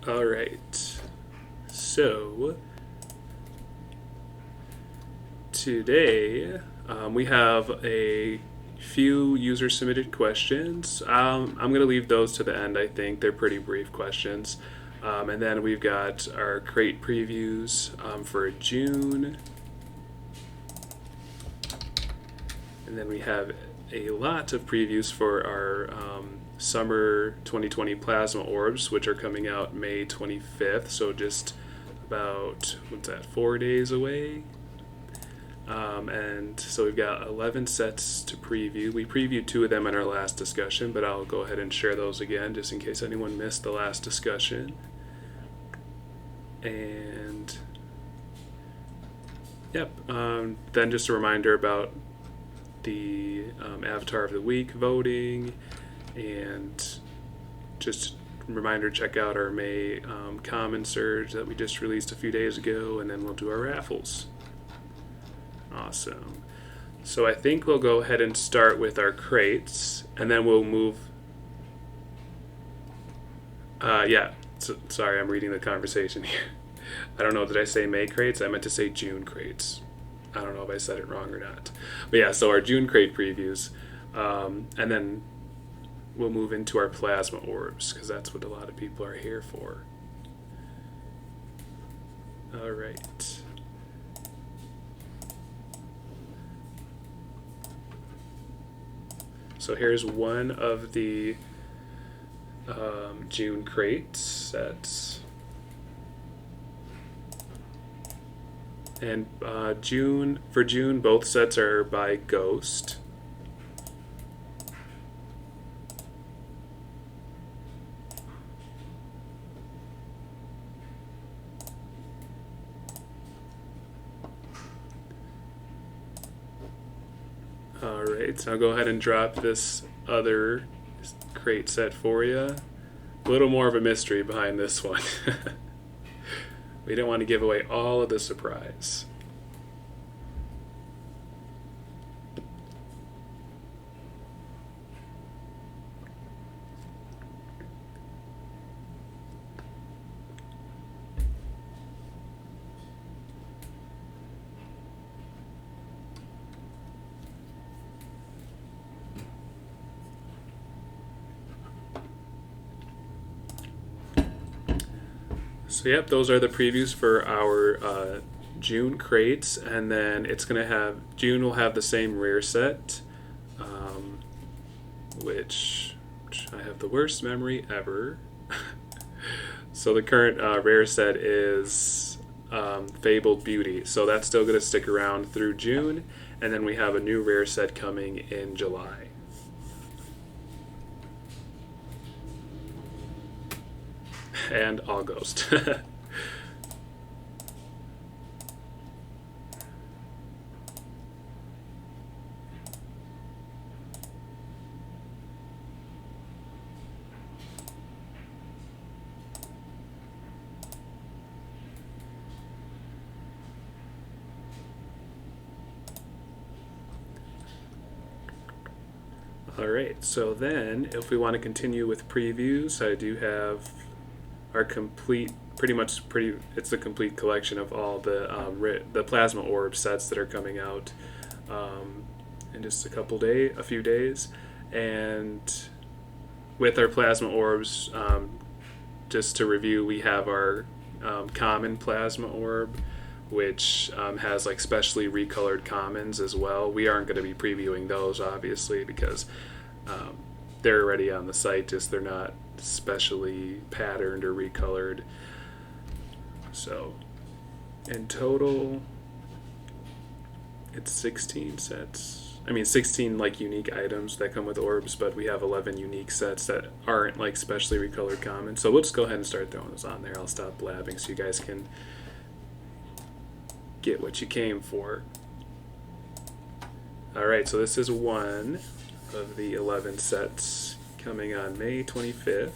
All right. So today we have a few user submitted questions. I'm going to leave those to the end, I think. They're pretty brief questions. And then we've got our crate previews for June. And then we have a lot of previews for our summer 2020 plasma orbs, which are coming out May 25th. So just about, 4 days away. And so we've got 11 sets to preview. We previewed 2 of them in our last discussion, but I'll go ahead and share those again just in case anyone missed the last discussion. And yep, then just a reminder about the Avatar of the Week voting, and just a reminder, check out our May Common Surge that we just released a few days ago, and then we'll do our raffles. Awesome. So I think we'll go ahead and start with our crates, and then we'll move. Sorry, I'm reading the conversation here. I don't know, did I say May crates? I meant to say June crates. I don't know if I said it wrong or not. But yeah, so our June crate previews. And then we'll move into our plasma orbs, because that's what a lot of people are here for. All right. So here's one of the June crate sets. And for June, both sets are by Ghost. Alright, so I'll go ahead and drop this other crate set for you. A little more of a mystery behind this one. We don't want to give away all of the surprise. So yep, those are the previews for our June crates, and then June will have the same rare set, which I have the worst memory ever. So the current rare set is Fabled Beauty, so that's still going to stick around through June, and then we have a new rare set coming in July. And All Ghost. Alright, so then if we want to continue with previews, I do have our it's a complete collection of all the plasma orb sets that are coming out in just a few days. And with our plasma orbs, just to review, we have our common plasma orb, which has like specially recolored commons as well. We aren't going to be previewing those, obviously, because they're already on the site, just they're not specially patterned or recolored. So in total, it's 16 sets. 16 like unique items that come with orbs, but we have 11 unique sets that aren't like specially recolored commons. So we'll just go ahead and start throwing those on there. I'll stop blabbing so you guys can get what you came for. Alright, so this is one of the 11 sets coming on May 25th.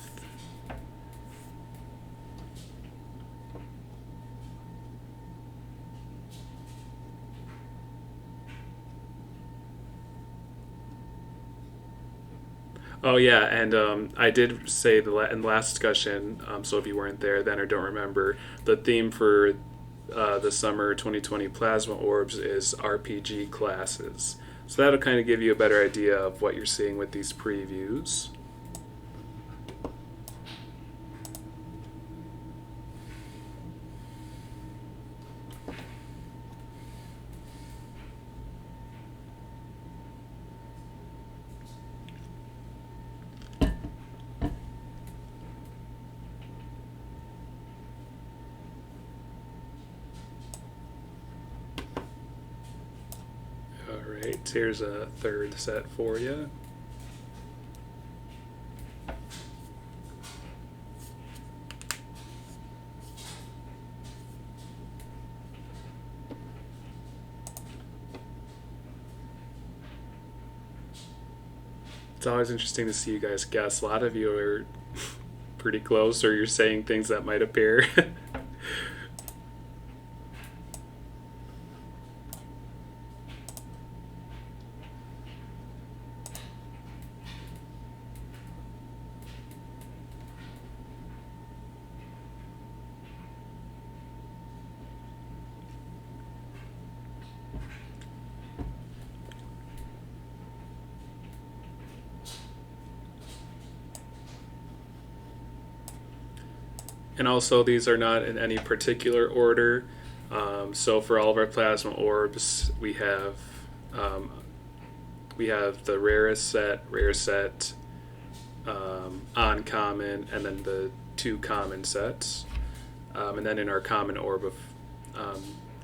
Oh yeah, and I did say in the last discussion. So if you weren't there then or don't remember, the theme for the summer 2020 plasma orbs is RPG classes. So that'll kind of give you a better idea of what you're seeing with these previews. All right, here's a third set for you. It's always interesting to see you guys guess. A lot of you are pretty close, or you're saying things that might appear. And also, these are not in any particular order. So for all of our plasma orbs, um, we have the rarest set, rare set, uncommon, and then the two common sets. And then in our common orb of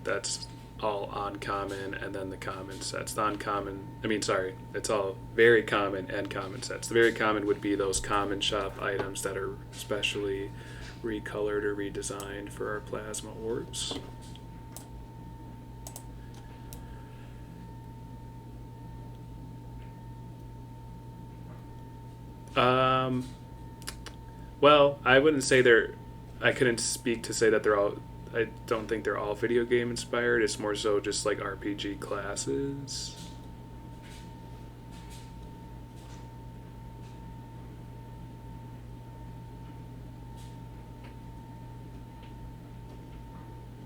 that's all uncommon, and then the common sets. The uncommon, I mean, sorry, it's all very common and common sets. The very common would be those common shop items that are specially recolored or redesigned for our plasma orbs. Um, well, I wouldn't say they're. I couldn't speak to say that they're all. I don't think they're all video game inspired. It's more so just like RPG classes.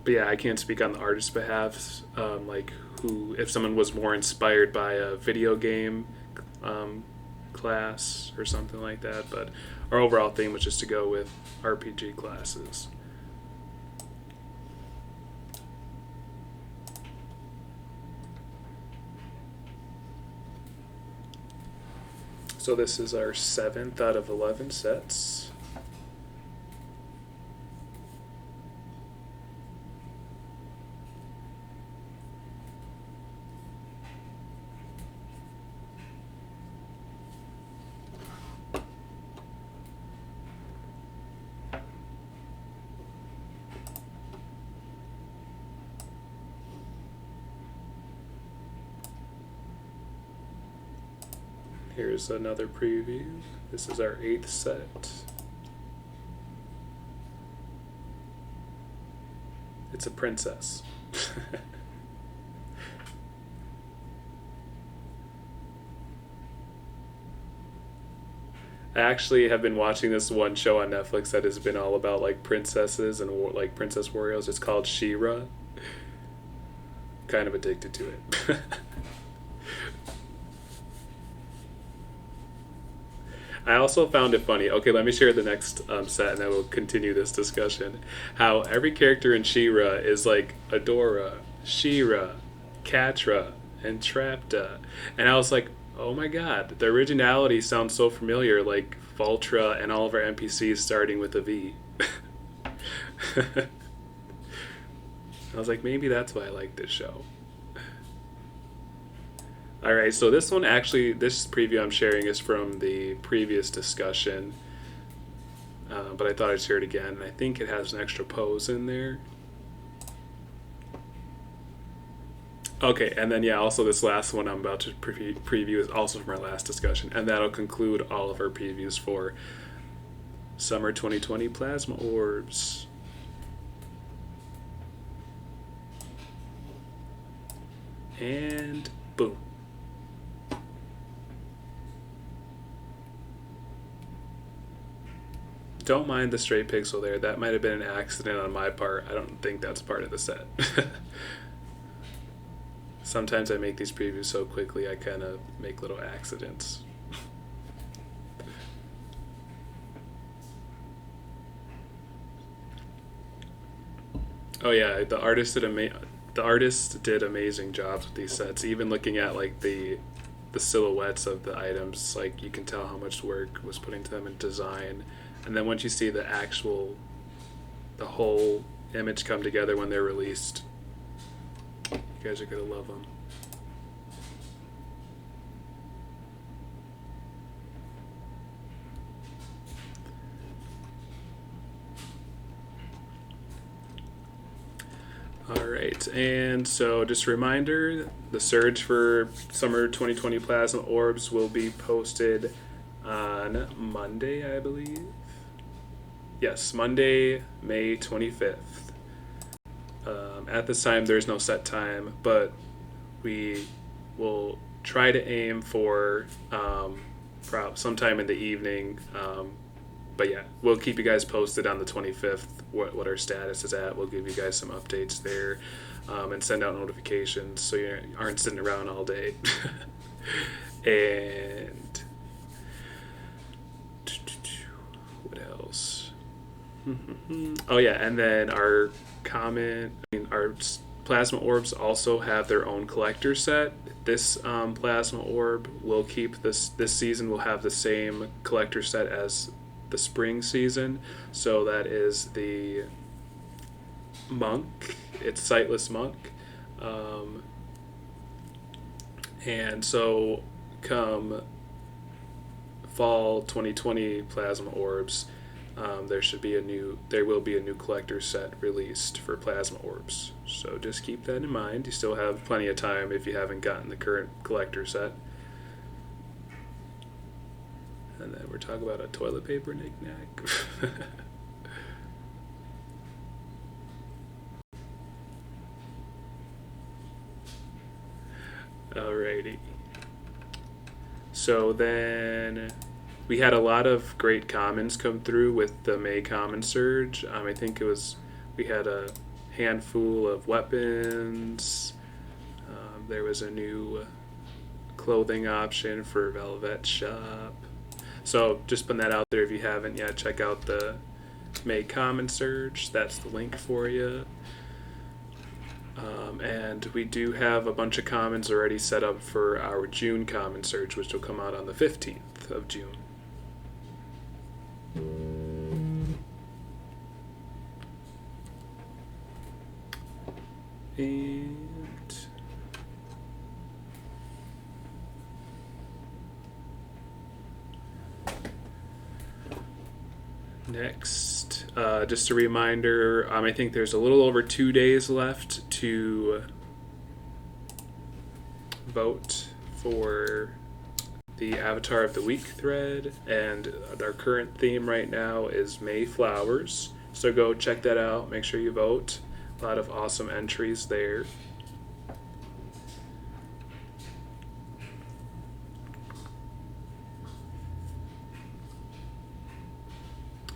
But yeah, I can't speak on the artist's behalf. Like who, if someone was more inspired by a video game um, class or something like that. But our overall theme was just to go with RPG classes. So this is our 7th out of 11 sets. Here's another preview. This is our 8th set. It's a princess. I actually have been watching this one show on Netflix that has been all about like princesses and like princess warriors. It's called She-Ra. Kind of addicted to it. I also found it funny. Okay, let me share the next set and then we'll continue this discussion. How every character in She-Ra is like Adora, She-Ra, Catra, and Trapta. And I was like, oh my god, the originality sounds so familiar, like Voltra and all of our NPCs starting with a V. I was like, maybe that's why I like this show. All right, so this one actually, this preview I'm sharing is from the previous discussion, but I thought I'd share it again. And I think it has an extra pose in there. Okay, and then yeah, also this last one I'm about to preview is also from our last discussion, and that'll conclude all of our previews for Summer 2020 Plasma Orbs. And boom. don't mind the stray pixel there. That might have been an accident on my part. I don't think that's part of the set. Sometimes I make these previews so quickly I kind of make little accidents. Oh yeah, the artist did amazing jobs with these sets. Even looking at like the silhouettes of the items, like you can tell how much work was put into them in design. And then once you see the whole image come together when they're released, you guys are gonna love them. All right, and so just a reminder, the surge for summer 2020 plasma orbs will be posted on Monday, I believe. Yes, Monday, May 25th. At this time, there's no set time, but we will try to aim for sometime in the evening. But yeah, we'll keep you guys posted on the 25th what our status is at. We'll give you guys some updates there and send out notifications so you aren't sitting around all day. And what else? Oh yeah, and then our plasma orbs also have their own collector set. This plasma orb will keep this season will have the same collector set as the spring season. So that is the monk. It's sightless monk. And so come fall 2020 plasma orbs, there will be a new collector set released for plasma orbs. So just keep that in mind. You still have plenty of time if you haven't gotten the current collector set. And then we're talking about a toilet paper knick-knack. Alrighty. So then we had a lot of great commons come through with the May common surge. I think we had a handful of weapons. There was a new clothing option for Velvet Shop. So just putting that out there. If you haven't yet, check out the May common surge. That's the link for you. And we do have a bunch of commons already set up for our June common surge, which will come out on the 15th of June. And next, just a reminder, I think there's a little over 2 days left to vote for the Avatar of the Week thread, and our current theme right now is May Flowers. So go check that out, make sure you vote. A lot of awesome entries there.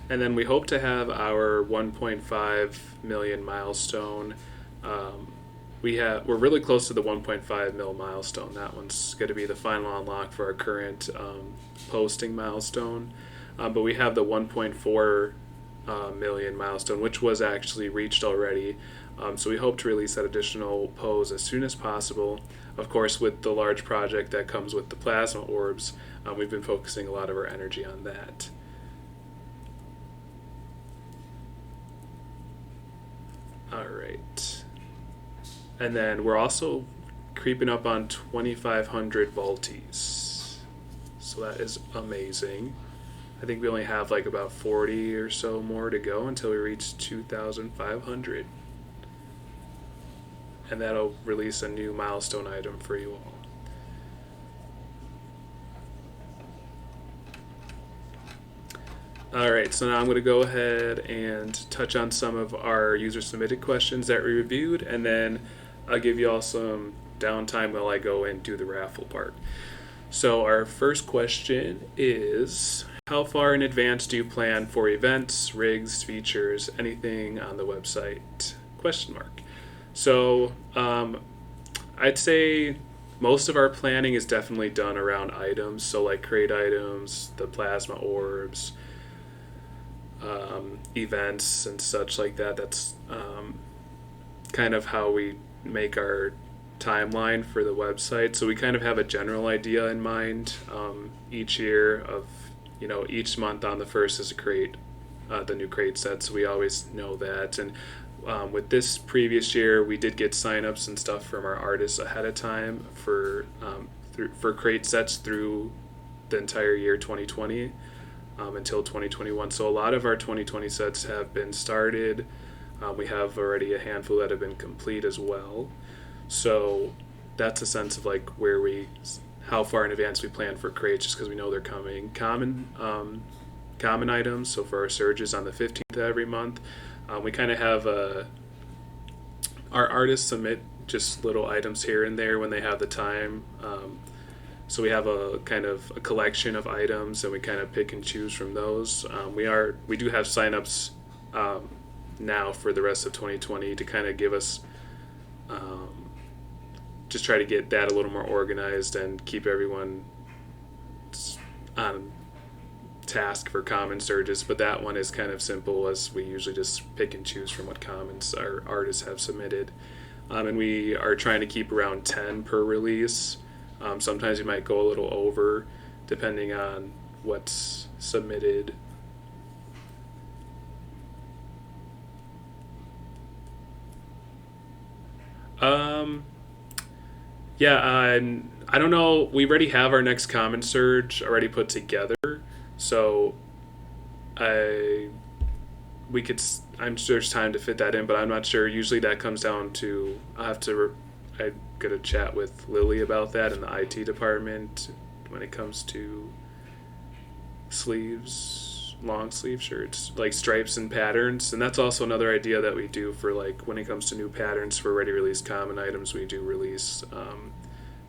And then we hope to have our 1.5 million milestone. We're really close to the 1.5 mil milestone. That one's going to be the final unlock for our current posting milestone. But we have the 1.4 million milestone, which was actually reached already. So we hope to release that additional pose as soon as possible. Of course, with the large project that comes with the plasma orbs, we've been focusing a lot of our energy on that. All right. And then we're also creeping up on 2,500 Volties. So that is amazing. I think we only have like about 40 or so more to go until we reach 2,500. And that'll release a new milestone item for you all. Alright, so now I'm going to go ahead and touch on some of our user-submitted questions that we reviewed, and then I'll give you all some downtime while I go and do the raffle part. So our first question is, how far in advance do you plan for events, rigs, features, anything on the website? Question mark. So I'd say most of our planning is definitely done around items. So like crate items, the plasma orbs, events and such like that. That's kind of how we make our timeline for the website. So we kind of have a general idea in mind each year of, each month on the first is a crate, the new crate set. So we always know that. And with this previous year, we did get signups and stuff from our artists ahead of time for crate sets through the entire year 2020 until 2021. So a lot of our 2020 sets have been started. We have already a handful that have been complete as well. So that's a sense of like how far in advance we plan for crates, just because we know they're coming. Common items. So for our surges on the 15th of every month, we kind of have our artists submit just little items here and there when they have the time. So we have a kind of a collection of items, and we kind of pick and choose from those. We do have signups now for the rest of 2020 to kind of give us just try to get that a little more organized and keep everyone on task for common surges. But that one is kind of simple, as we usually just pick and choose from what commons our artists have submitted. And we are trying to keep around 10 per release. Sometimes you might go a little over depending on what's submitted. I don't know. We already have our next common surge already put together, so I'm sure there's time to fit that in, but I'm not sure. Usually that comes down to I got to chat with Lily about that in the IT department when it comes to sleeves, long sleeve shirts, like stripes and patterns. And that's also another idea that we do for like when it comes to new patterns for ready release common items. We do release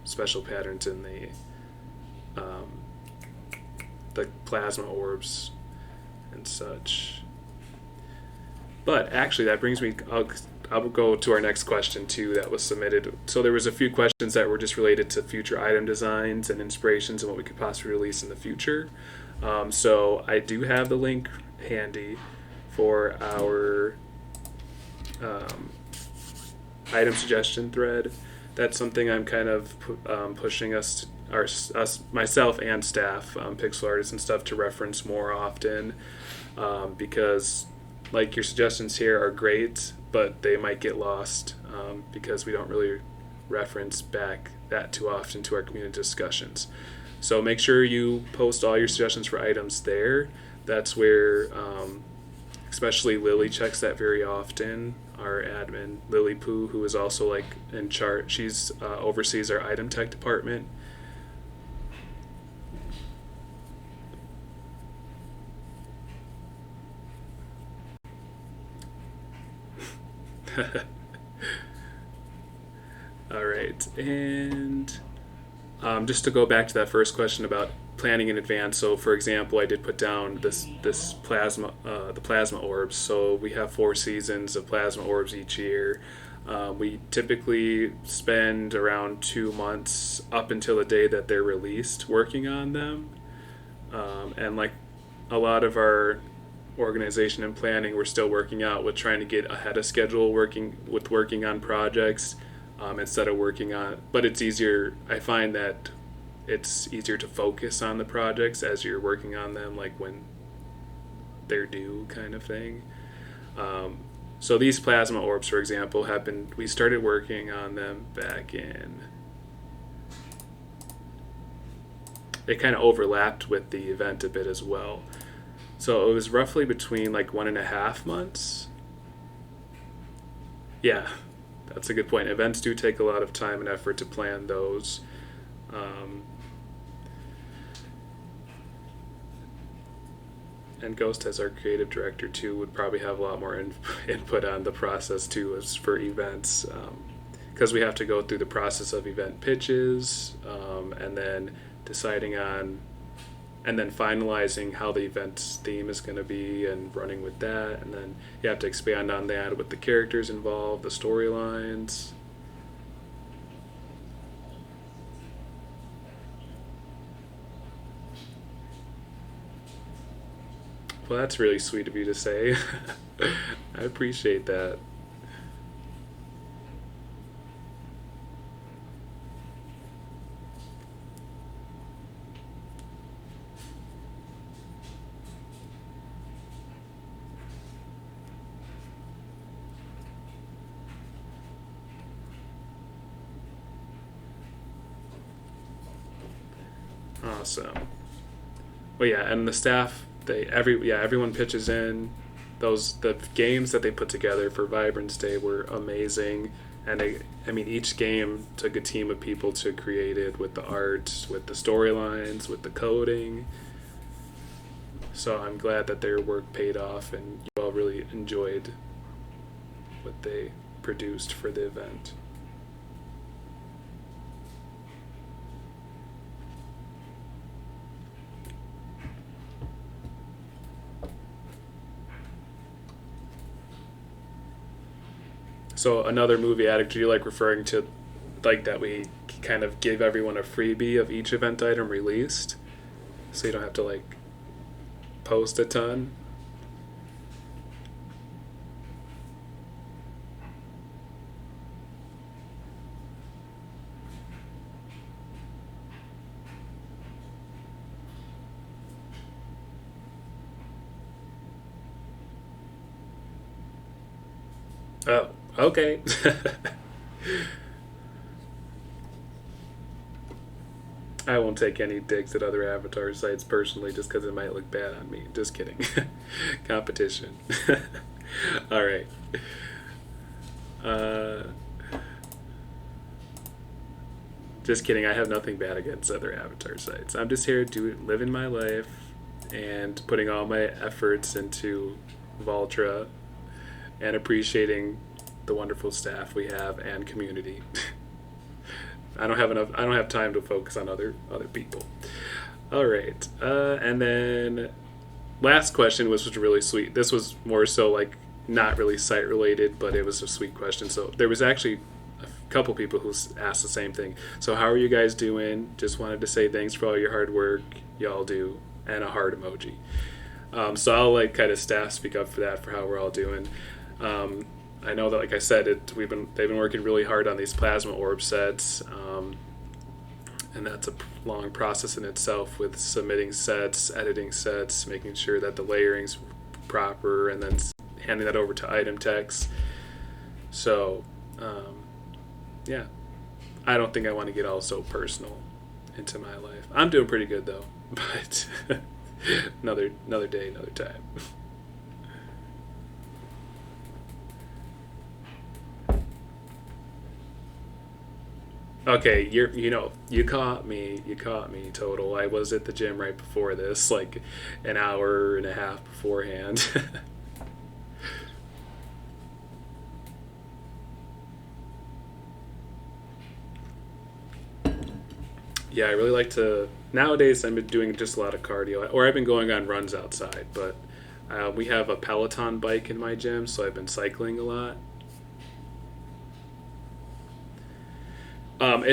special patterns in the plasma orbs and such. But actually, that brings me. I'll go to our next question too that was submitted. So there was a few questions that were just related to future item designs and inspirations and what we could possibly release in the future. So I do have the link handy for our item suggestion thread. That's something I'm kind of pushing us, myself and staff, pixel artists and stuff, to reference more often, because like your suggestions here are great, but they might get lost because we don't really reference back that too often to our community discussions. So make sure you post all your suggestions for items there. That's where, especially Lily checks that very often. Our admin, Lily Poo, who is also like in charge, she's oversees our item tech department. All right, and just to go back to that first question about planning in advance. So, for example, I did put down this plasma, the plasma orbs. So we have 4 seasons of plasma orbs each year. We typically spend around 2 months up until the day that they're released working on them, and like a lot of our organization and planning, we're still working out with trying to get ahead of schedule, working on projects instead of working on. But it's easier. I find that it's easier to focus on the projects as you're working on them, like when they're due, kind of thing. So these plasma orbs, for example, we started working on them back in. It kind of overlapped with the event a bit as well. So it was roughly between like 1.5 months. Yeah, that's a good point. Events do take a lot of time and effort to plan those. And Ghost, as our creative director too, would probably have a lot more input on the process too, as for events, because we have to go through the process of event pitches, and then deciding on and then finalizing how the event's theme is going to be and running with that, and then you have to expand on that with the characters involved, the storylines. Well, that's really sweet of you to say. I appreciate that. Awesome. Well, yeah, and the staff, everyone pitches in. The games that they put together for Vibrance Day were amazing, and I mean, each game took a team of people to create it with the art, with the storylines, with the coding. So I'm glad that their work paid off, and you all really enjoyed what they produced for the event. So another movie addict, do you like referring to like that we kind of give everyone a freebie of each event item released, so you don't have to like post a ton? Oh, okay. I won't take any digs at other avatar sites personally just because it might look bad on me. Just kidding. Competition. All right. Uh, just kidding. I have nothing bad against other avatar sites. I'm just here living my life and putting all my efforts into Voltra and appreciating the wonderful staff we have and community. I don't have time to focus on other people. All right, and then last question was really sweet. This was more so like not really site related, but it was a sweet question. So there was actually a couple people who asked the same thing. So how are you guys doing? Just wanted to say thanks for all your hard work y'all do, and a heart emoji. So I'll like kind of staff speak up for that for how we're all doing. Um, I know that, like I said, they've been working really hard on these plasma orb sets, and that's a long process in itself with submitting sets, editing sets, making sure that the layering's proper, and then handing that over to item techs. So, yeah, I don't think I want to get all so personal into my life. I'm doing pretty good though, but another day, another time. Okay, you caught me. You caught me, total. I was at the gym right before this, like an hour and a half beforehand. Yeah, I really like to. Nowadays, I've been doing just a lot of cardio, or I've been going on runs outside. But we have a Peloton bike in my gym, so I've been cycling a lot. And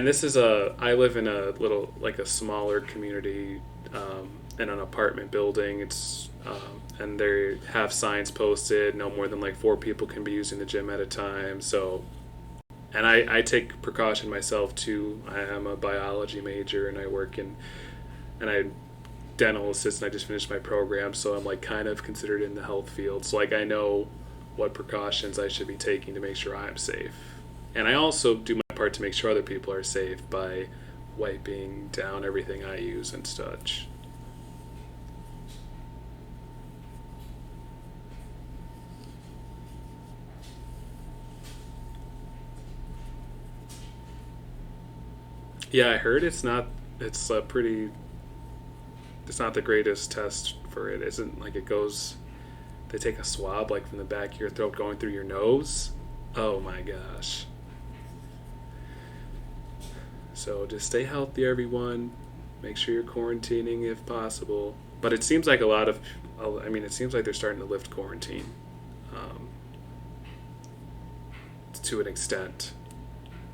this is I live in a little, like a smaller community, in an apartment building. And they have signs posted, no more than like four people can be using the gym at a time. So, and I take precaution myself too. I am a biology major and I work and I dental assistant. I just finished my program. So I'm like kind of considered in the health field. So like I know what precautions I should be taking to make sure I'm safe. And I also do my part to make sure other people are safe by wiping down everything I use and such. Yeah, I heard it's a pretty, it's not the greatest test for it. Isn't like it goes, they take a swab like from the back of your throat going through your nose. Oh my gosh. So just stay healthy, everyone. Make sure you're quarantining if possible. But it seems like a lot of, I mean, it seems like they're starting to lift quarantine um, to an extent.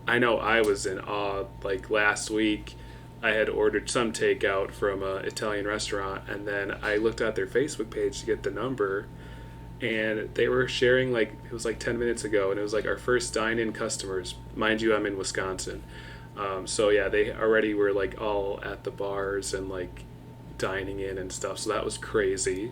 I know I was in awe. Like last week, I had ordered some takeout from an Italian restaurant, and then I looked at their Facebook page to get the number, and they were sharing like it was like 10 minutes ago, and it was like our first dine-in customers. Mind you, I'm in Wisconsin, so yeah, they already were like all at the bars and like dining in and stuff. So that was crazy.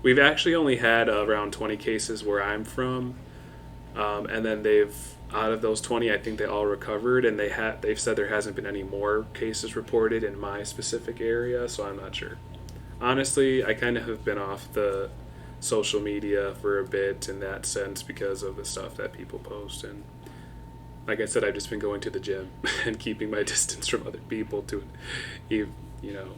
We've actually only had around 20 cases where I'm from, and then they've out of those 20, I think they all recovered, and they've said there hasn't been any more cases reported in my specific area, so I'm not sure. Honestly, I kind of have been off the social media for a bit in that sense because of the stuff that people post, and like I said, I've just been going to the gym and keeping my distance from other people to, you know.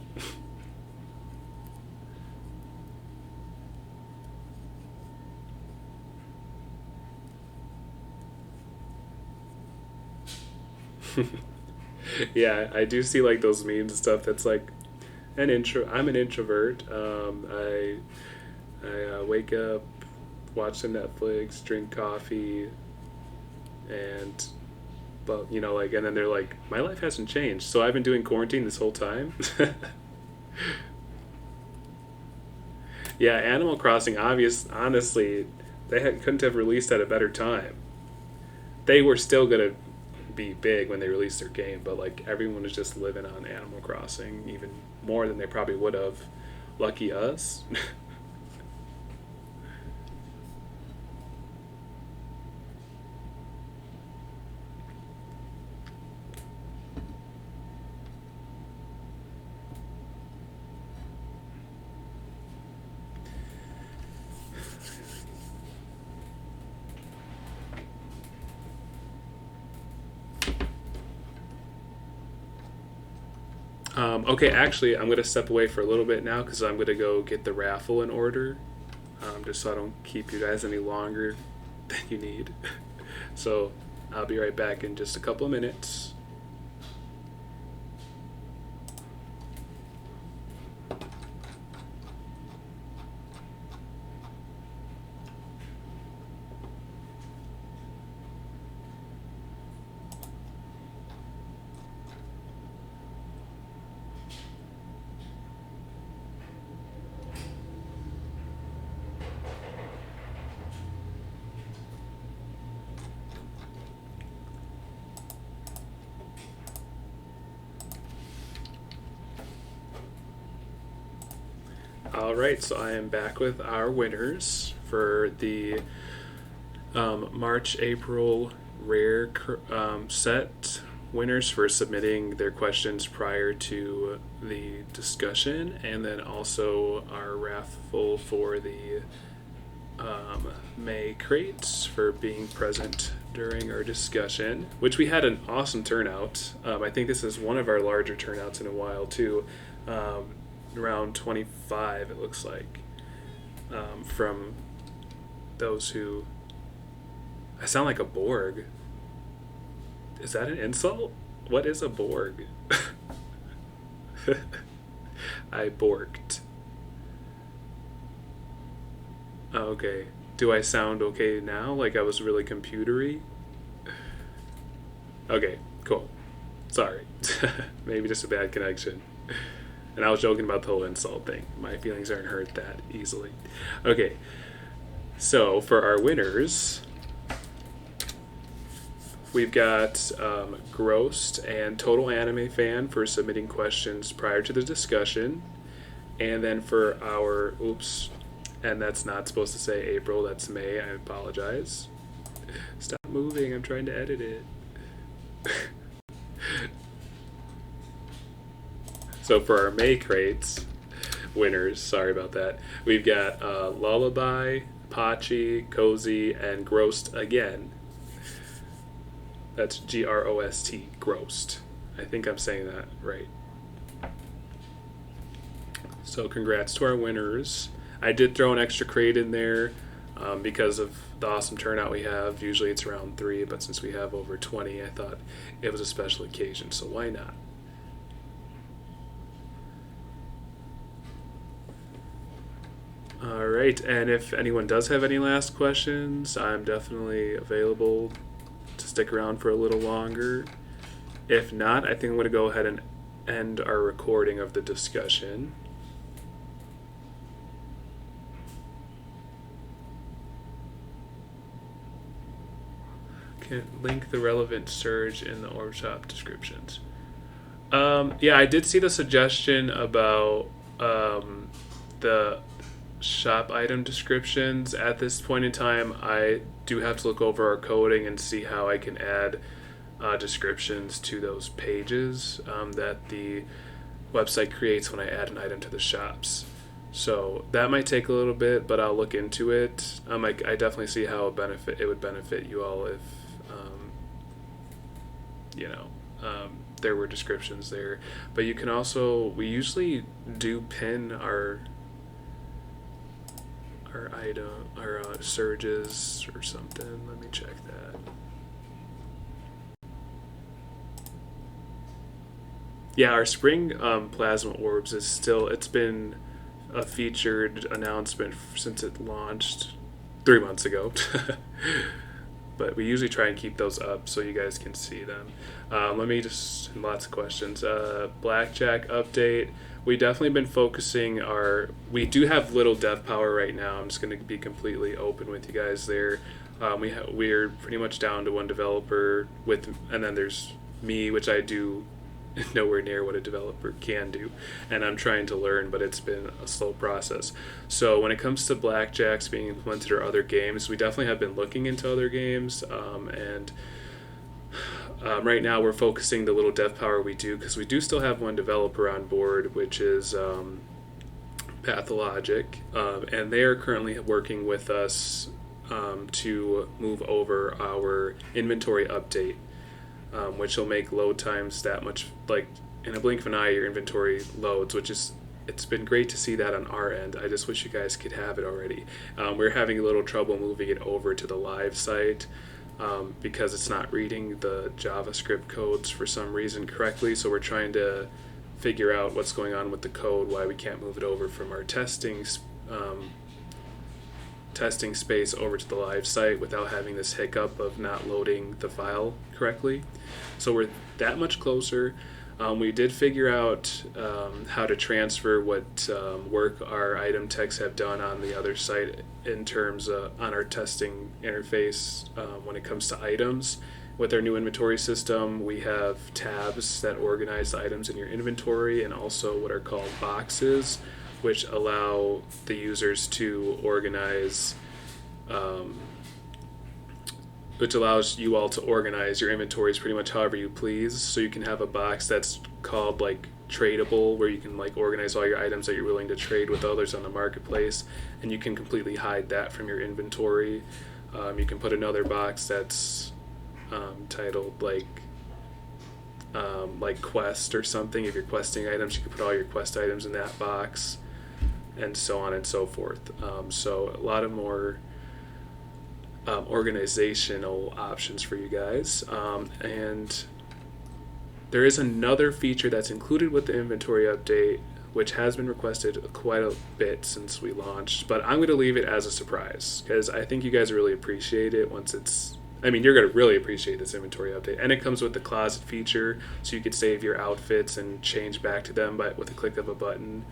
Yeah, I do see like those memes and stuff. That's like an intro. I'm an introvert. I wake up, watch some Netflix, drink coffee, and but like, and then they're like, my life hasn't changed. So I've been doing quarantine this whole time. Yeah, Animal Crossing. Honestly, couldn't have released at a better time. They were still gonna be big when they released their game, but like everyone was just living on Animal Crossing even more than they probably would have. Lucky us. Okay, actually, I'm gonna step away for a little bit now because I'm gonna go get the raffle in order, just so I don't keep you guys any longer than you need. So I'll be right back in just a couple of minutes. All right, so I am back with our winners for the March April rare set. Winners for submitting their questions prior to the discussion, and then also our raffle for the May crates for being present during our discussion, which we had an awesome turnout. I think this is one of our larger turnouts in a while, too. Around 25, it looks like, from those who. I sound like a Borg. Is that an insult? What is a Borg? I borked. Oh, okay. Do I sound okay now? Like I was really computery? Okay, cool. Sorry. Maybe just a bad connection. And I was joking about the whole insult thing. My feelings aren't hurt that easily. Okay, so for our winners, we've got Grossed and Total Anime Fan for submitting questions prior to the discussion. And then for our, oops, and that's not supposed to say April, that's May, I apologize. Stop moving, I'm trying to edit it. So for our May crates winners, sorry about that, we've got Lullaby, Pachi, Cozy, and Grossed again. That's Grost, Grossed. I think I'm saying that right. So congrats to our winners. I did throw an extra crate in there because of the awesome turnout we have. Usually it's around 3, but since we have over 20, I thought it was a special occasion, so why not? All right, and if anyone does have any last questions, I'm definitely available to stick around for a little longer. If not, I think I'm going to go ahead and end our recording of the discussion. Can link the relevant surge in the orb shop descriptions. Yeah, I did see the suggestion about the shop item descriptions. At this point in time, I do have to look over our coding and see how I can add descriptions to those pages that the website creates when I add an item to the shops. So that might take a little bit, but I'll look into it. I definitely see how it would benefit you all if there were descriptions there. But you can also, we usually do pin our item, our surges or something. Let me check that. Yeah, our spring plasma orbs is still, it's been a featured announcement since it launched 3 months ago. But we usually try and keep those up so you guys can see them. Let me just, lots of questions. Blackjack update. We definitely been focusing we do have little dev power right now. I'm just going to be completely open with you guys there. We're pretty much down to one developer and then there's me, which I do nowhere near what a developer can do, and I'm trying to learn, but it's been a slow process. So when it comes to blackjacks being implemented or other games, we definitely have been looking into other games, and right now we're focusing the little dev power we do, because we do still have one developer on board, which is Pathologic, and they are currently working with us to move over our inventory update, which will make load times that much, like in a blink of an eye your inventory loads, it's been great to see that on our end. I just wish you guys could have it already. We're having a little trouble moving it over to the live site because it's not reading the JavaScript codes for some reason correctly, so we're trying to figure out what's going on with the code, why we can't move it over from our testing space over to the live site without having this hiccup of not loading the file correctly. So we're that much closer. We did figure out how to transfer what work our item techs have done on the other site in terms of on our testing interface when it comes to items. With our new inventory system, we have tabs that organize the items in your inventory, and also what are called boxes, which allow the users to organize, which allows you all to organize your inventories pretty much however you please. So you can have a box that's called like tradable, where you can like organize all your items that you're willing to trade with others on the marketplace, and you can completely hide that from your inventory. You can put another box that's titled like quest or something. If you're questing items, you can put all your quest items in that box, and so on and so forth. So a lot of more organizational options for you guys. And there is another feature that's included with the inventory update, which has been requested quite a bit since we launched, but I'm going to leave it as a surprise because I think you guys really appreciate it once it's, you're going to really appreciate this inventory update. And it comes with the closet feature, so you could save your outfits and change back to them with a click of a button.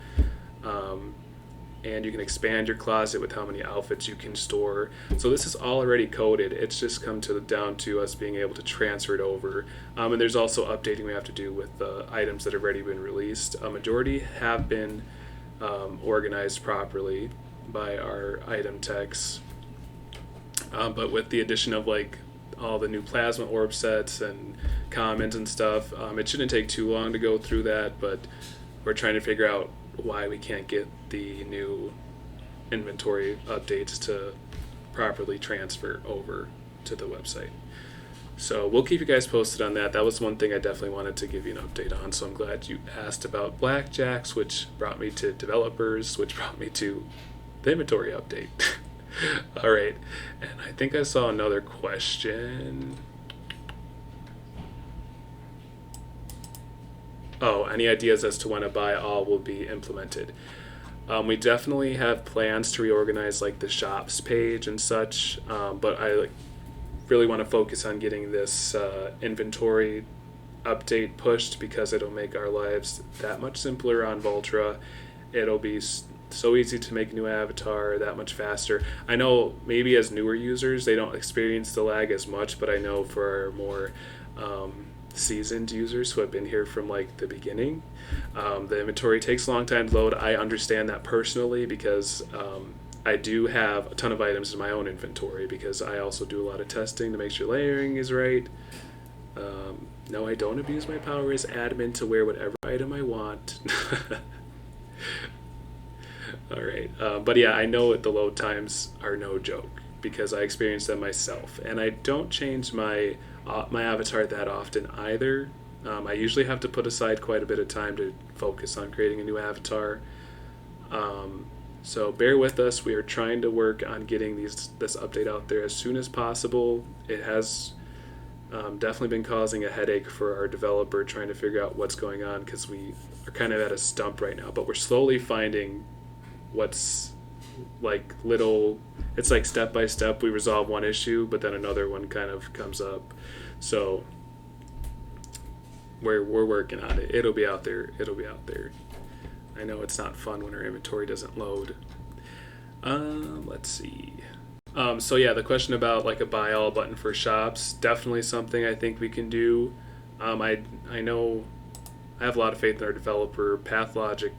And you can expand your closet with how many outfits you can store. So this is all already coded. It's just come down to us being able to transfer it over. And there's also updating we have to do with the items that have already been released. A majority have been organized properly by our item techs. But with the addition of like all the new plasma orb sets and commons and stuff, it shouldn't take too long to go through that, but we're trying to figure out why we can't get the new inventory updates to properly transfer over to the website. So we'll keep you guys posted on that. That was one thing I definitely wanted to give you an update on, so I'm glad you asked about blackjacks, which brought me to developers, which brought me to the inventory update. All right. And I think I saw another question. Oh, any ideas as to when a buy all will be implemented? We definitely have plans to reorganize like the shops page and such, but I like, really want to focus on getting this inventory update pushed because it'll make our lives that much simpler on Voltra. It'll be so easy to make a new avatar that much faster. I know maybe as newer users they don't experience the lag as much, but I know for our more seasoned users who have been here from like the beginning, the inventory takes a long time to load. I understand that personally because I do have a ton of items in my own inventory because I also do a lot of testing to make sure layering is right. No, I don't abuse my power as admin to wear whatever item I want. All right. But yeah, I know the load times are no joke because I experienced them myself. And I don't change my avatar that often either. I usually have to put aside quite a bit of time to focus on creating a new avatar. So bear with us. We are trying to work on getting this update out there as soon as possible. It has definitely been causing a headache for our developer trying to figure out what's going on because we are kind of at a stump right now. But we're slowly finding what's like little. It's like step by step. We resolve one issue, but then another one kind of comes up. So we're working on it. It'll be out there. It'll be out there. I know it's not fun when our inventory doesn't load. Let's see. So yeah, the question about like a buy all button for shops, definitely something I think we can do. I know I have a lot of faith in our developer. PathLogic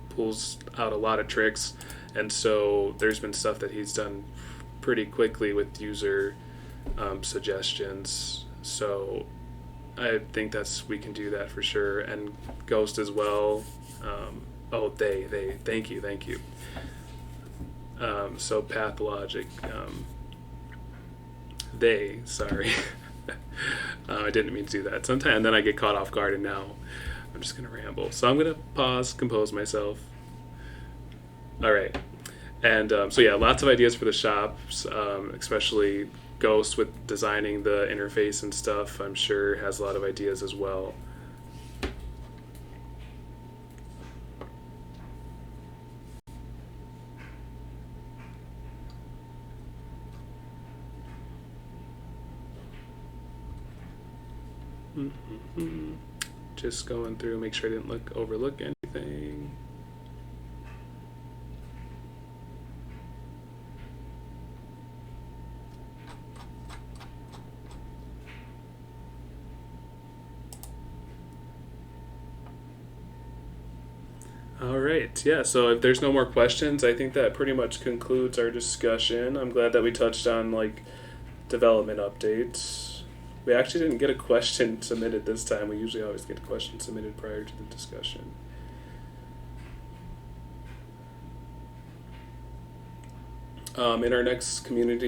pulls out a lot of tricks, and so there's been stuff that he's done pretty quickly with user suggestions. So I think we can do that for sure, and Ghost as well. They thank you. So PathLogic, sorry. I didn't mean to do that. Sometimes, and then I get caught off guard, and now I'm just gonna ramble. So I'm gonna pause, compose myself. All right, and so yeah, lots of ideas for the shops, especially Ghost with designing the interface and stuff. I'm sure has a lot of ideas as well. Mm-hmm. Just going through, make sure I didn't overlook anything. All right, yeah, so if there's no more questions, I think that pretty much concludes our discussion. I'm glad that we touched on like development updates. We actually didn't get a question submitted this time. We usually always get a question submitted prior to the discussion. In our next Commons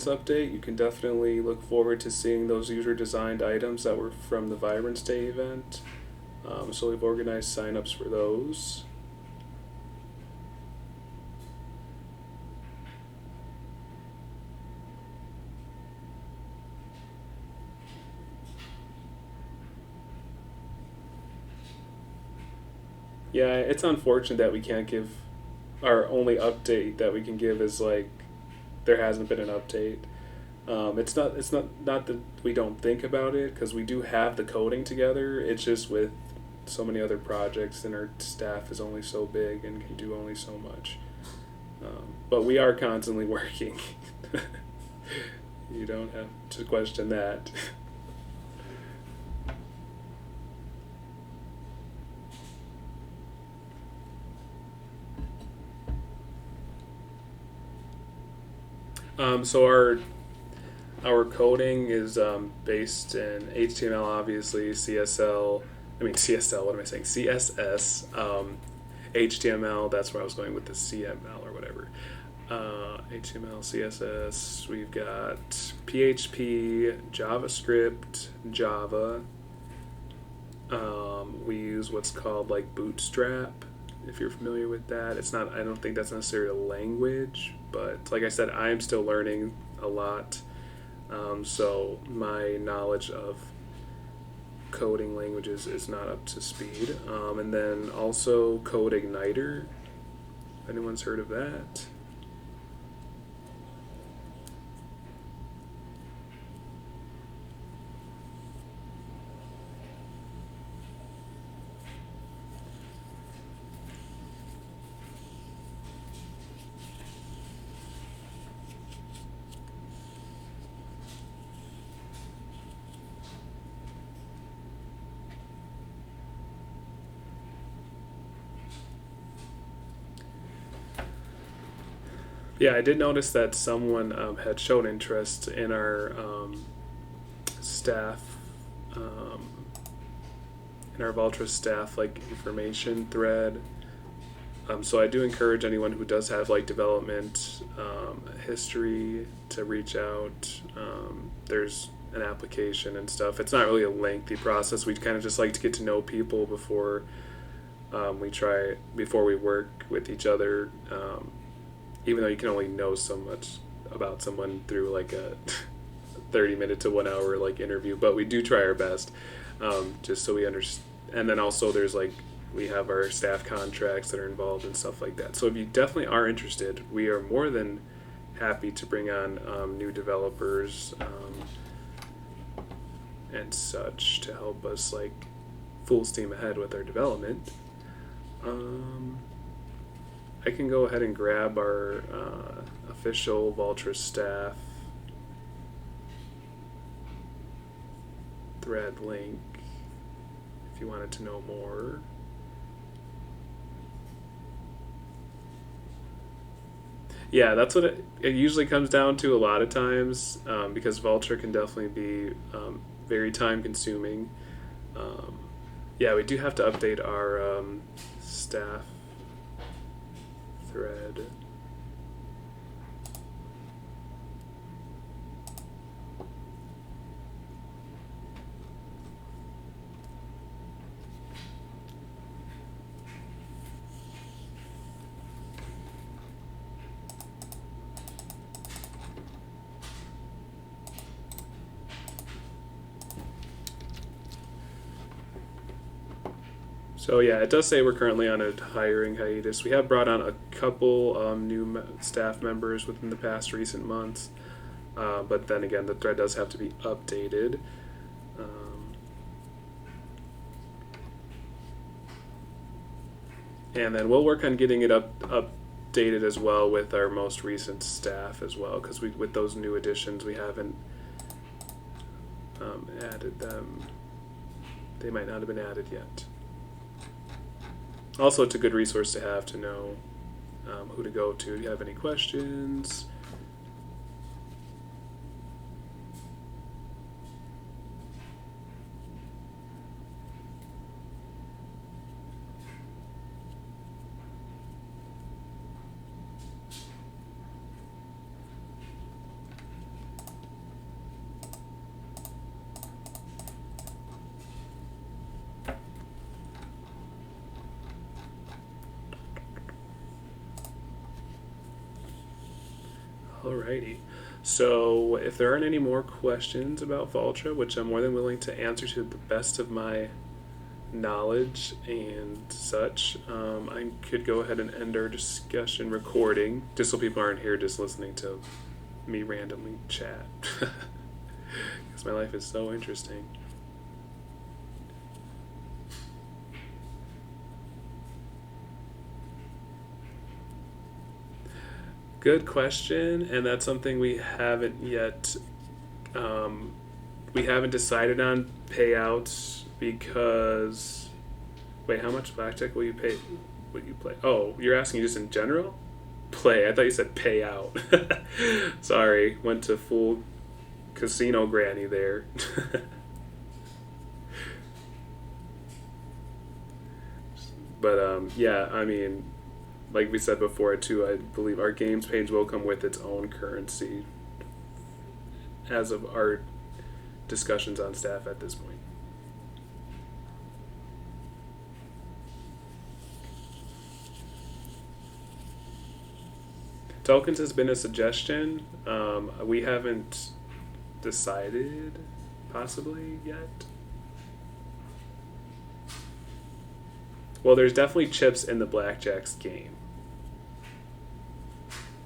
update, you can definitely look forward to seeing those user-designed items that were from the Vibrance Day event. So we've organized signups for those. Yeah, it's unfortunate that we can't give our only update that we can give is like there hasn't been an update. It's not that we don't think about it because we do have the coding together. It's just with so many other projects and our staff is only so big and can do only so much. But we are constantly working. You don't have to question that. So our coding is based in HTML, obviously, CSL. What am I saying? CSS, HTML. That's where I was going with the CML or whatever. HTML, CSS. We've got PHP, JavaScript, Java. We use what's called like Bootstrap if you're familiar with that. It's not. I don't think that's necessarily a language, but like I said, I'm still learning a lot. So my knowledge of coding languages is not up to speed. And then also Code Igniter. If anyone's heard of that. Yeah, I did notice that someone had shown interest in our staff, um, in our Voltra staff like information thread. So I do encourage anyone who does have like development history to reach out. There's an application and stuff. It's not really a lengthy process. We kind of just like to get to know people before we work with each other. Even though you can only know so much about someone through like a 30-minute to 1 hour like interview, but we do try our best, just so we understand. And then also there's like we have our staff contracts that are involved and stuff like that. So if you definitely are interested, we are more than happy to bring on new developers and such to help us like full steam ahead with our development. I can go ahead and grab our official Voltra staff thread link if you wanted to know more. Yeah, that's what it usually comes down to a lot of times, because Voltra can definitely be very time consuming. Yeah, we do have to update our staff thread. So yeah, it does say we're currently on a hiring hiatus. We have brought on a couple new staff members within the past recent months, but then again, the thread does have to be updated. And then we'll work on getting it updated as well with our most recent staff as well, because with those new additions we haven't added them. They might not have been added yet. Also, it's a good resource to have to know who to go to. Do you have any questions? Alrighty. So if there aren't any more questions about Voltra, which I'm more than willing to answer to the best of my knowledge and such, I could go ahead and end our discussion recording, just so people aren't here just listening to me randomly chat. Because my life is so interesting. Good question, and that's something we haven't yet. We haven't decided on payouts because. Wait, how much blackjack will you pay? Will you play? Oh, you're asking just in general? Play. I thought you said pay out. Sorry, went to full casino granny there. But yeah, I mean, like we said before too, I believe our games page will come with its own currency as of our discussions on staff at this point. 。 . 。 . 。 . 。 . . . . . . . . . . . . . . . . . . 。 . . 。 . . . . . . . . . 。 . . 。 . . . . . . . . . 。 . . Tokens has been a suggestion. We haven't decided, possibly, yet. Well, there's definitely chips in the Blackjacks game.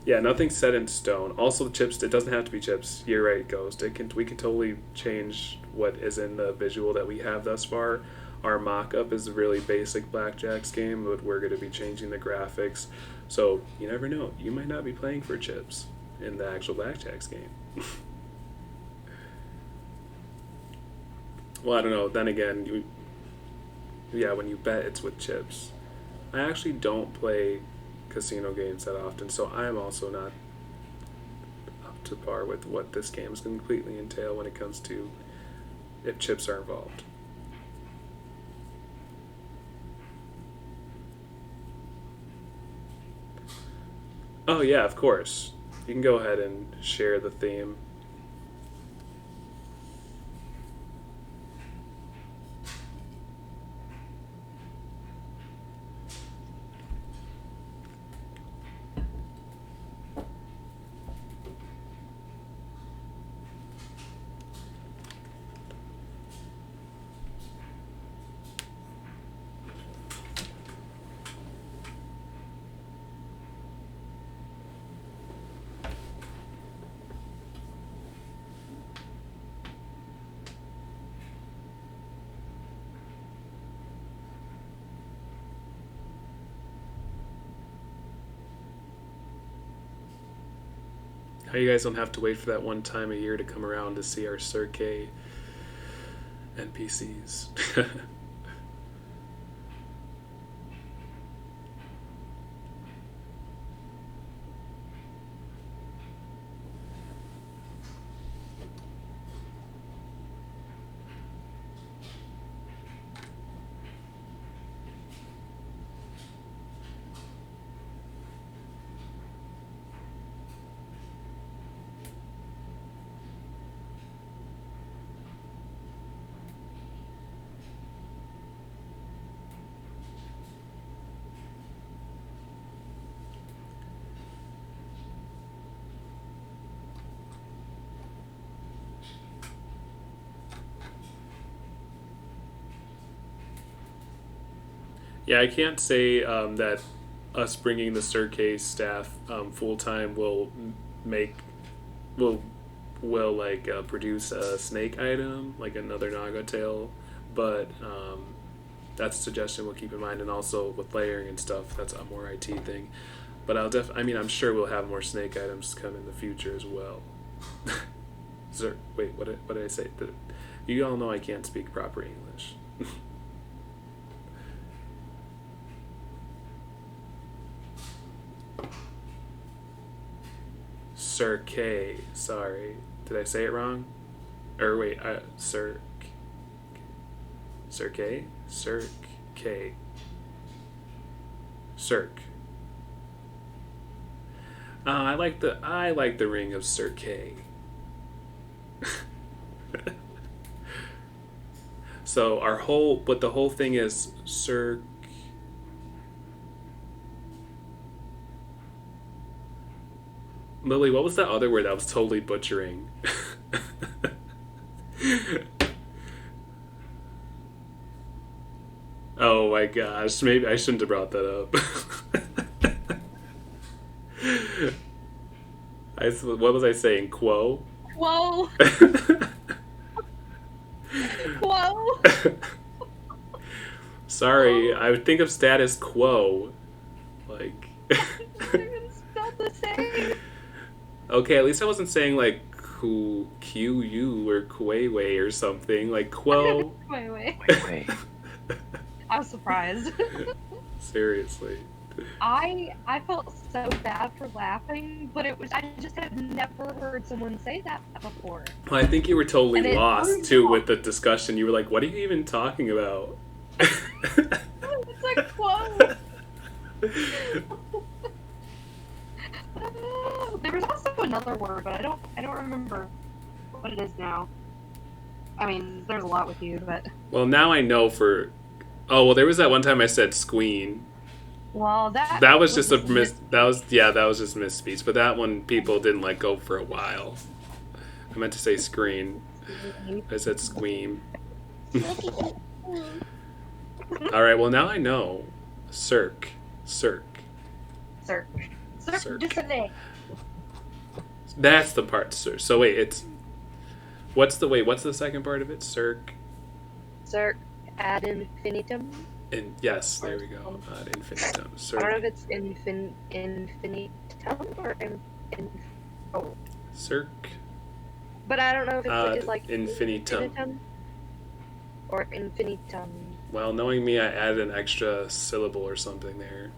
Yeah, nothing's set in stone. Also, the chips, it doesn't have to be chips. You're right, Ghost. We can totally change what is in the visual that we have thus far. Our mock-up is a really basic Blackjacks game, but we're going to be changing the graphics. So, you never know. You might not be playing for chips in the actual Blackjacks game. Well, I don't know. Then again, when you bet, it's with chips. I actually don't play casino games that often, so I'm also not up to par with what this game is going to completely entail when it comes to if chips are involved. Oh yeah, of course. You can go ahead and share the theme. How you guys don't have to wait for that one time a year to come around to see our Cirque NPCs. Yeah, I can't say that us bringing the Cirque staff full time will make will produce a snake item like another Naga tail, but that's a suggestion we'll keep in mind. And also with layering and stuff, that's a more IT thing. But I'm sure we'll have more snake items come in the future as well. Wait, what did I say? You all know I can't speak proper English. Cirque. Sorry. Did I say it wrong? Or wait, Cirque. Cirque? Cirque. Cirque. I like the ring of Cirque. So the whole thing is Cirque. Lily, what was that other word that I was totally butchering? Oh my gosh, maybe I shouldn't have brought that up. What was I saying? Quo? Quo. Quo. Sorry, I would think of status quo. Like. It's spelled the same. Okay, at least I wasn't saying like Q-U or Kuwei or something. Like quo. Wait. Wait. I was surprised. Seriously. I felt so bad for laughing, but I just had never heard someone say that before. Well, I think you were totally And it lost turned too out- with the discussion. You were like, "What are you even talking about?" It's like quo. There was also another word, but I don't remember what it is now. I mean, there's a lot with you, but Well, now I know for. Oh well, there was that one time I said squeen. Well, That was was just a just miss. That was that was just miss speech. But that one people didn't let go for a while. I meant to say screen. I said squeam. All right. Well, now I know. Cirque, cirque, Cirque. Cirque du cirque. Soleil. That's the part. So wait, it's what's the wait? What's the second part of it? Cirque. Cirque ad infinitum. And yes, there we go. Ad infinitum. I don't know Cirque. if it's infinitum or oh, Cirque. but I don't know if Ad it's like infinitum. or infinitum. Well, knowing me, I added an extra syllable or something there.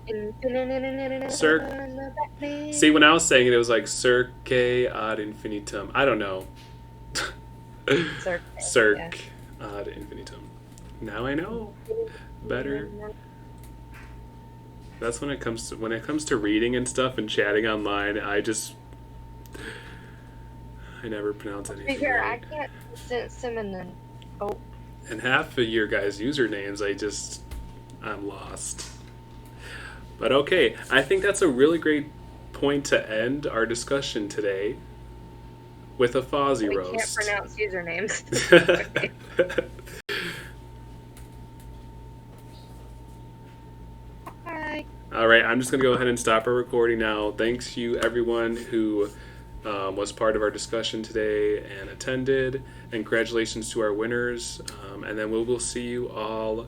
Cirque. Batman. See, when I was saying it, it was like cirque ad infinitum. I don't know. Cirque. Cirque ad infinitum. Now I know better. That's when it comes to reading and stuff and chatting online. I never pronounce anything Figure I right. can't cinnamon. Oh, And half of your guys' usernames, I'm lost. But okay, I think that's a really great point to end our discussion today with a Fozzie we roast. can't pronounce usernames. Okay. Bye. All right, I'm just going to go ahead and stop our recording now. Thanks you, everyone who was part of our discussion today and attended. And congratulations to our winners. And then we will see you all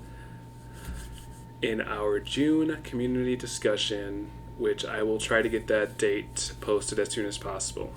in our June community discussion, which I will try to get that date posted as soon as possible.